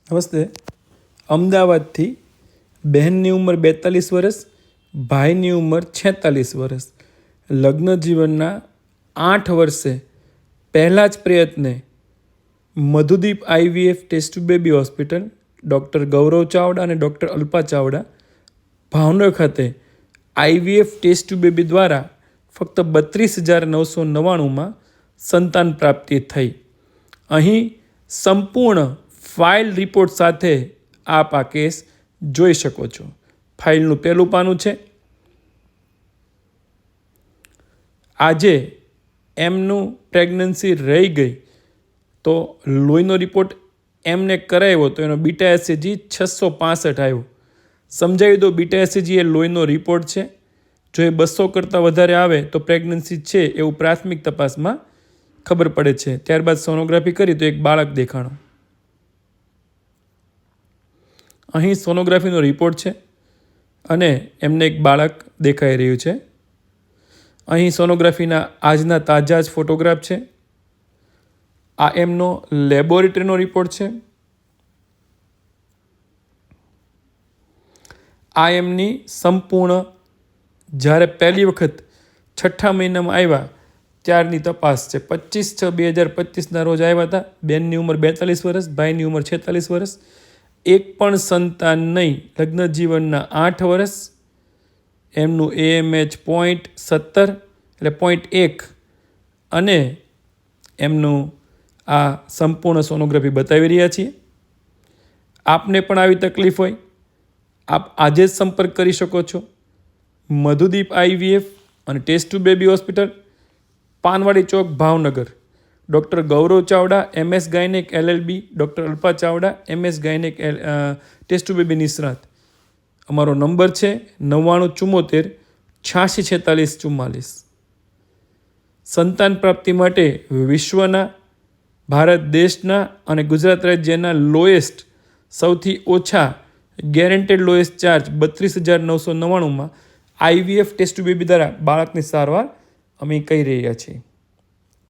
નમસ્તે. અમદાવાદથી બહેનની ઉંમર 42 વર્ષ, ભાઈની ઉંમર 46 વર્ષ, લગ્ન જીવનના 8 વર્ષે પહેલા જ પ્રયત્ને Madhudeep IVF test tube baby hospital, doctor Gaurav Chavda અને ડૉક્ટર અલ્પા ચાવડા, ભાવનગર ખાતે IVF ટેસ્ટ ટુ બેબી દ્વારા ફક્ત 32,999માં સંતાન પ્રાપ્તિ થઈ. અહીં સંપૂર્ણ ફાઇલ રિપોર્ટ સાથે આપ આ કેસ જોઈ શકો છો. ફાઇલનું પહેલું પાનું છે. આજે એમનું પ્રેગ્નન્સી રહી ગઈ તો લોહીનો રિપોર્ટ એમને કરાવ્યો તો એનો બીટા HCG 665 આવ્યો. સમજાવી દો, બીટા HCG એ લોહીનો રિપોર્ટ છે. જો એ 200 કરતાં વધારે આવે તો પ્રેગ્નન્સી છે એવું પ્રાથમિક તપાસમાં ખબર પડે છે. ત્યારબાદ સોનોગ્રાફી કરી તો એક બાળક દેખાણો. અહીં સોનોગ્રાફીનો રિપોર્ટ છે અને એમને એક બાળક દેખાઈ રહ્યું છે. અહીં સોનોગ્રાફીના આજના તાજા જ ફોટોગ્રાફ છે. આ એમનો લેબોરેટરીનો રિપોર્ટ છે. આ એમની સંપૂર્ણ જ્યારે પહેલી વખત 6ઠ્ઠા મહિનામાં આવ્યા ત્યારની તપાસ છે. 25/6/2025ના રોજ આવ્યા હતા. બેનની ઉંમર 42 વર્ષ, ભાઈની ઉંમર 46 વર્ષ. એક પણ સંતાન નહીં, લગ્ન જીવનના 8 વર્ષ. એમનું AMH 0.17 એટલે 0.1 અને એમનું આ સંપૂર્ણ સોનોગ્રાફી બતાવી રહ્યા છીએ. આપને પણ આવી તકલીફ હોય, આપ આજે જ સંપર્ક કરી શકો છો. મધુદીપ IVF અને test tube baby hospital, Panwadi Chowk, Bhavnagar. Doctor Gaurav Chavda, MS gynaec LLB, doctor Alpa Chavda, MS gynaec test tube baby નિષ્ણાત. અમારો નંબર છે 9974 8646 44. સંતાન પ્રાપ્તિ માટે વિશ્વના, ભારત દેશના અને ગુજરાત રાજ્યના લોએસ્ટ, સૌથી ઓછા ગેરંટેડ લોએસ્ટ ચાર્જ 32,999માં IVF ટેસ્ટ ટુ બેબી દ્વારા બાળકની સારવાર અમે કરી રહ્યા છીએ.